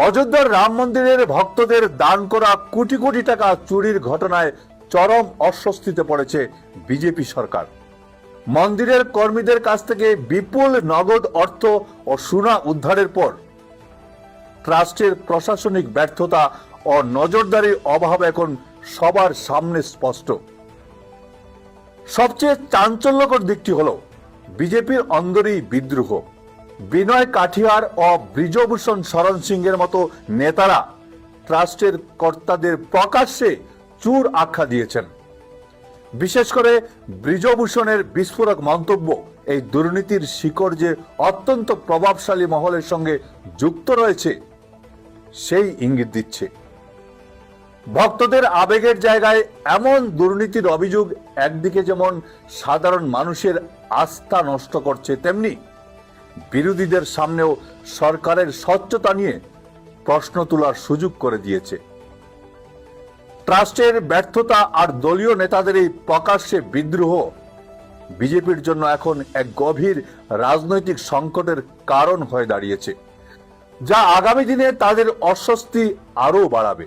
অযোধ্যার রাম মন্দিরের ভক্তদের দান করা কোটি কোটি টাকা চুরির ঘটনায় চরম অস্বস্তিতে পড়েছে বিজেপি সরকার। মন্দিরের কর্মীদের কাছ থেকে বিপুল নগদ অর্থ ও সোনা উদ্ধারের পর ট্রাস্টের প্রশাসনিক ব্যর্থতা ও নজরদারির অভাব এখন সবার সামনে স্পষ্ট। সবচেয়ে চাঞ্চল্যকর দিকটি হল বিজেপির অন্দরই বিদ্রোহ। বিনয় কাঠিয়ার ও ব্রিজভূষণ শরণ সিংয়ের মতো নেতারা ট্রাস্টের কর্তাদের প্রকাশ্যে চোর আখ্যা দিয়েছেন। বিশেষ করে ব্রিজভূষণের বিস্ফোরক মন্তব্য এই দুর্নীতির শিকড় যে অত্যন্ত প্রভাবশালী মহলের সঙ্গে যুক্ত রয়েছে সেই ইঙ্গিত দিচ্ছে। ভক্তদের আবেগের জায়গায় এমন দুর্নীতির অভিযোগ একদিকে যেমন সাধারণ মানুষের আস্থা নষ্ট করছে, তেমনি বিরোধীদের সামনেও সরকারের স্বচ্ছতা নিয়ে প্রশ্ন তোলার সুযোগ করে দিয়েছে। ট্রাস্টের ব্যর্থতা আর দলীয় নেতাদের এই প্রকাশ্যে বিদ্রোহ বিজেপির জন্য এখন এক গভীর রাজনৈতিক সংকটের কারণ হয়ে দাঁড়িয়েছে, যা আগামী দিনে তাদের অস্বস্তি আরও বাড়াবে।